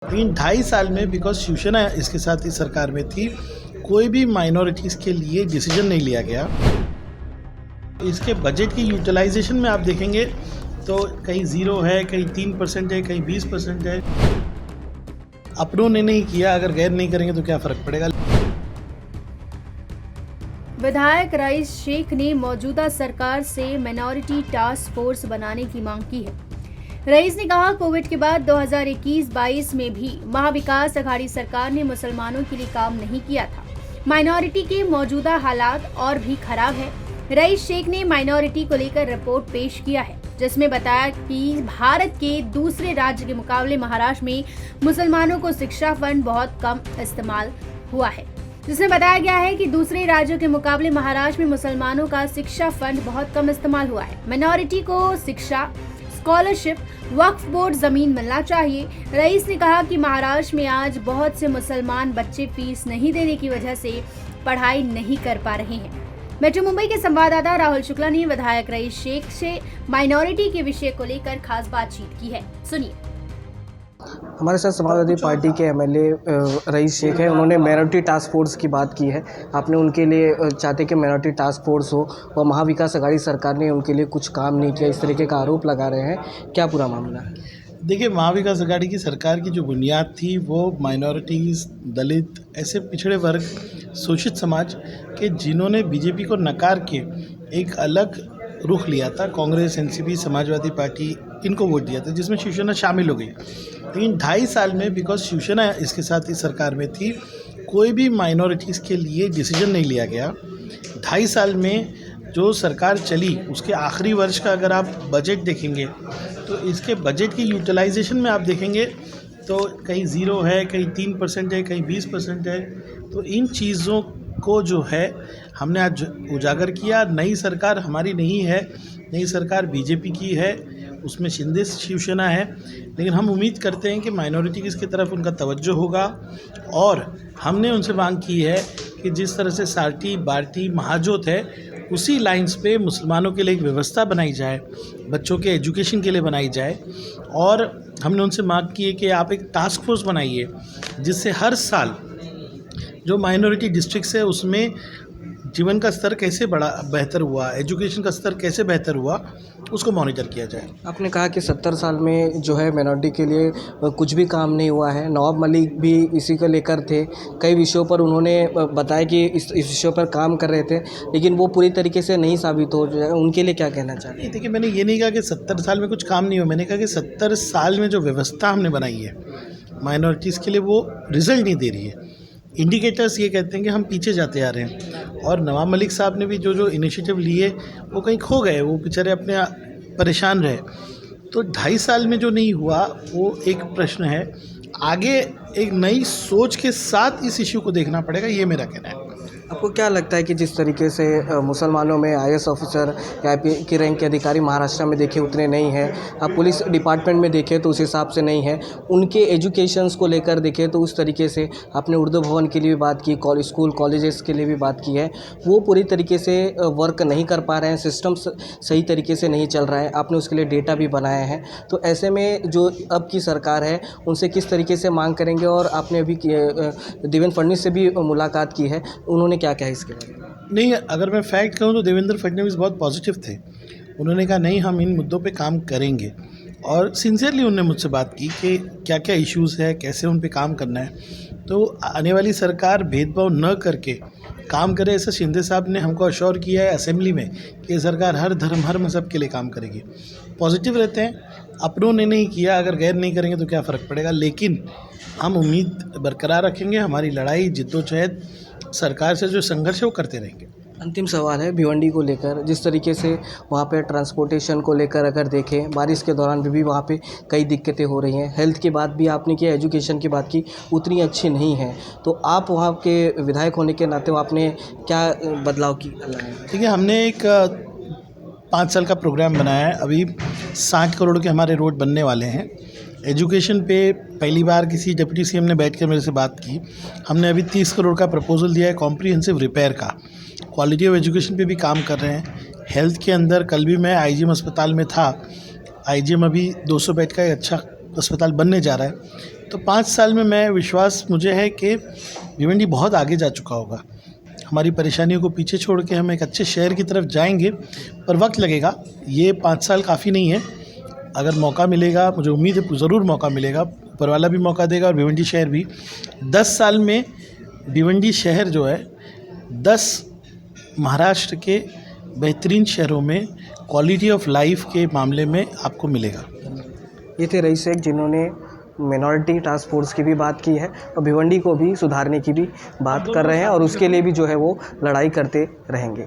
इन 2.5 साल में बिकॉज शिवसेना इसके साथ इस सरकार में थी, कोई भी माइनॉरिटीज़ के लिए डिसीजन नहीं लिया गया। इसके बजट की यूटिलाइजेशन में आप देखेंगे तो कहीं 0 है, कहीं 3% है, कहीं 20% है। अपनों ने नहीं किया, अगर गैर नहीं करेंगे तो क्या फ़र्क पड़ेगा। विधायक रईस शेख ने मौजूदा सरकार से माइनॉरिटी टास्क फोर्स बनाने की मांग की है। रईस ने कहा, कोविड के बाद 2021-22 में भी महाविकास अघाड़ी सरकार ने मुसलमानों के लिए काम नहीं किया था। माइनॉरिटी के मौजूदा हालात और भी खराब है। रईस शेख ने माइनॉरिटी को लेकर रिपोर्ट पेश किया है, जिसमें बताया कि भारत के दूसरे राज्य के मुकाबले महाराष्ट्र में मुसलमानों को शिक्षा फंड बहुत कम इस्तेमाल हुआ है। जिसमें बताया गया है कि दूसरे राज्यों के मुकाबले महाराष्ट्र में मुसलमानों का शिक्षा फंड बहुत कम इस्तेमाल हुआ है। माइनॉरिटी को शिक्षा, स्कॉलरशिप, वक्फ बोर्ड जमीन मिलना चाहिए। रईस ने कहा कि महाराष्ट्र में आज बहुत से मुसलमान बच्चे फीस नहीं देने की वजह से पढ़ाई नहीं कर पा रहे हैं। मेट्रो मुंबई के संवाददाता राहुल शुक्ला ने विधायक रईस शेख से माइनॉरिटी के विषय को लेकर खास बातचीत की है। सुनिए। हमारे साथ समाजवादी पार्टी के एमएलए रईस शेख हैं। उन्होंने माइनॉरिटी टास्क फोर्स की बात की है। आपने उनके लिए चाहते कि माइनॉरिटी टास्क फोर्स हो और महाविकास अघाड़ी सरकार ने उनके लिए कुछ काम नहीं किया, इस तरीके का आरोप लगा रहे हैं। क्या पूरा मामला है? देखिए, महाविकास अघाड़ी की सरकार की जो बुनियाद थी वो माइनॉरिटीज़, दलित, ऐसे पिछड़े वर्ग, शोषित समाज के जिन्होंने बीजेपी को नकार के एक अलग रुख लिया था। कांग्रेस, एनसीपी, समाजवादी पार्टी, इनको वोट दिया था, जिसमें शिवसेना शामिल हो गई। लेकिन 2.5 साल में बिकॉज शिवसेना इसके साथ इस सरकार में थी, कोई भी माइनॉरिटीज़ के लिए डिसीजन नहीं लिया गया। 2.5 साल में जो सरकार चली उसके आखिरी वर्ष का अगर आप बजट देखेंगे तो इसके बजट की यूटिलाइजेशन में आप देखेंगे तो कहीं 0 है, कहीं 3% है, कहीं 20% है। तो इन चीज़ों को जो है हमने आज उजागर किया। नई सरकार हमारी नहीं है, नई सरकार बीजेपी की है, उसमें शिंदे शिवसेना है। लेकिन हम उम्मीद करते हैं कि माइनॉरिटीज़ की तरफ उनका तवज्जो होगा और हमने उनसे मांग की है कि जिस तरह से सारटी, बार्टी, महाजोत है, उसी लाइंस पे मुसलमानों के लिए एक व्यवस्था बनाई जाए, बच्चों के एजुकेशन के लिए बनाई जाए। और हमने उनसे मांग की है कि आप एक टास्क फोर्स बनाइए जिससे हर साल जो माइनॉरिटी डिस्ट्रिक्ट्स है उसमें जीवन का स्तर कैसे बेहतर हुआ, एजुकेशन का स्तर कैसे बेहतर हुआ, उसको मॉनिटर किया जाए। आपने कहा कि 70 साल में जो है माइनॉरिटी के लिए कुछ भी काम नहीं हुआ है। नवाब मलिक भी इसी को लेकर थे। कई विषयों पर उन्होंने बताया कि इस विषयों पर काम कर रहे थे, लेकिन वो पूरी तरीके से नहीं साबित हो जाए। उनके लिए क्या कहना चाहते हैं? देखिए, मैंने ये नहीं कहा कि 70 साल में कुछ काम नहीं हुआ। मैंने कहा कि 70 साल में जो व्यवस्था हमने बनाई है माइनॉरिटीज़ के लिए वो रिजल्ट नहीं दे रही है। इंडिकेटर्स ये कहते हैं कि हम पीछे जाते आ रहे हैं। और नवाब मलिक साहब ने भी जो इनिशिएटिव लिए वो कहीं खो गए, वो बेचारे अपने परेशान रहे। तो 2.5 साल में जो नहीं हुआ वो एक प्रश्न है। आगे एक नई सोच के साथ इस इश्यू को देखना पड़ेगा, ये मेरा कहना है। आपको क्या लगता है कि जिस तरीके से मुसलमानों में आईएएस ऑफिसर या आईपी की रैंक के अधिकारी महाराष्ट्र में देखे उतने नहीं हैं, आप पुलिस डिपार्टमेंट में देखें तो उस हिसाब से नहीं है, उनके एजुकेशंस को लेकर देखें तो उस तरीके से आपने उर्दू भवन के लिए भी बात की, स्कूल कॉलेजेस के लिए भी बात की है, वो पूरी तरीके से वर्क नहीं कर पा रहे हैं, सिस्टम सही तरीके से नहीं चल रहा है। आपने उसके लिए डेटा भी बनाए हैं। तो ऐसे में जो अब की सरकार है उनसे किस तरीके से मांग करेंगे? और आपने अभी देवेंद्र फडणवीस से भी मुलाकात की है, उन्होंने क्या कहा इसके बारे में? नहीं, अगर मैं फैक्ट कहूँ तो देवेंद्र फडणवीस बहुत पॉजिटिव थे। उन्होंने कहा नहीं, हम इन मुद्दों पे काम करेंगे और सिंसियरली उन्होंने मुझसे बात की कि क्या क्या इश्यूज़ है, कैसे उन पे काम करना है। तो आने वाली सरकार भेदभाव न करके काम करे, ऐसा शिंदे साहब ने हमको अश्योर किया है असेंबली में कि सरकार हर धर्म, हर मज़हब के लिए काम करेगी। पॉजिटिव रहते हैं। अपनों ने नहीं किया, अगर गैर नहीं करेंगे तो क्या फ़र्क पड़ेगा। लेकिन हम उम्मीद बरकरार रखेंगे। हमारी लड़ाई, जिद्दोजहद, सरकार से जो संघर्ष है वो करते रहेंगे। अंतिम सवाल है भिवंडी को लेकर। जिस तरीके से वहाँ पे ट्रांसपोर्टेशन को लेकर अगर देखें, बारिश के दौरान भी वहाँ पे कई दिक्कतें हो रही हैं। हेल्थ की बात भी आपने की, एजुकेशन की बात की, उतनी अच्छी नहीं है। तो आप वहाँ के विधायक होने के नाते आपने क्या बदलाव की? देखिए, हमने एक 5 साल का प्रोग्राम बनाया है। अभी 60 करोड़ के हमारे रोड बनने वाले हैं। एजुकेशन पे पहली बार किसी डिप्टी सीएम ने बैठ कर मेरे से बात की। हमने अभी 30 करोड़ का प्रपोजल दिया है कॉम्प्रिहेंसिव रिपेयर का। क्वालिटी ऑफ एजुकेशन पे भी काम कर रहे हैं। हेल्थ के अंदर कल भी मैं आईजीएम अस्पताल में था। आईजीएम अभी 200 बेड का एक अच्छा अस्पताल बनने जा रहा है। तो 5 साल में मैं विश्वास मुझे है कि भिवंडी बहुत आगे जा चुका होगा। हमारी परेशानियों को पीछे छोड़ के हम एक अच्छे शहर की तरफ जाएंगे, पर वक्त लगेगा। ये 5 साल काफ़ी नहीं है। अगर मौका मिलेगा, मुझे उम्मीद है ज़रूर मौका मिलेगा, ऊपर वाला भी मौका देगा और भिवंडी शहर भी। 10 साल में भिवंडी शहर जो है 10 महाराष्ट्र के बेहतरीन शहरों में क्वालिटी ऑफ लाइफ के मामले में आपको मिलेगा। ये थे रईस शेख जिन्होंने मिनॉरिटी टास्क फोर्स की भी बात की है और भिवंडी को भी सुधारने की भी बात कर रहे हैं और उसके लिए भी जो है वो लड़ाई करते रहेंगे।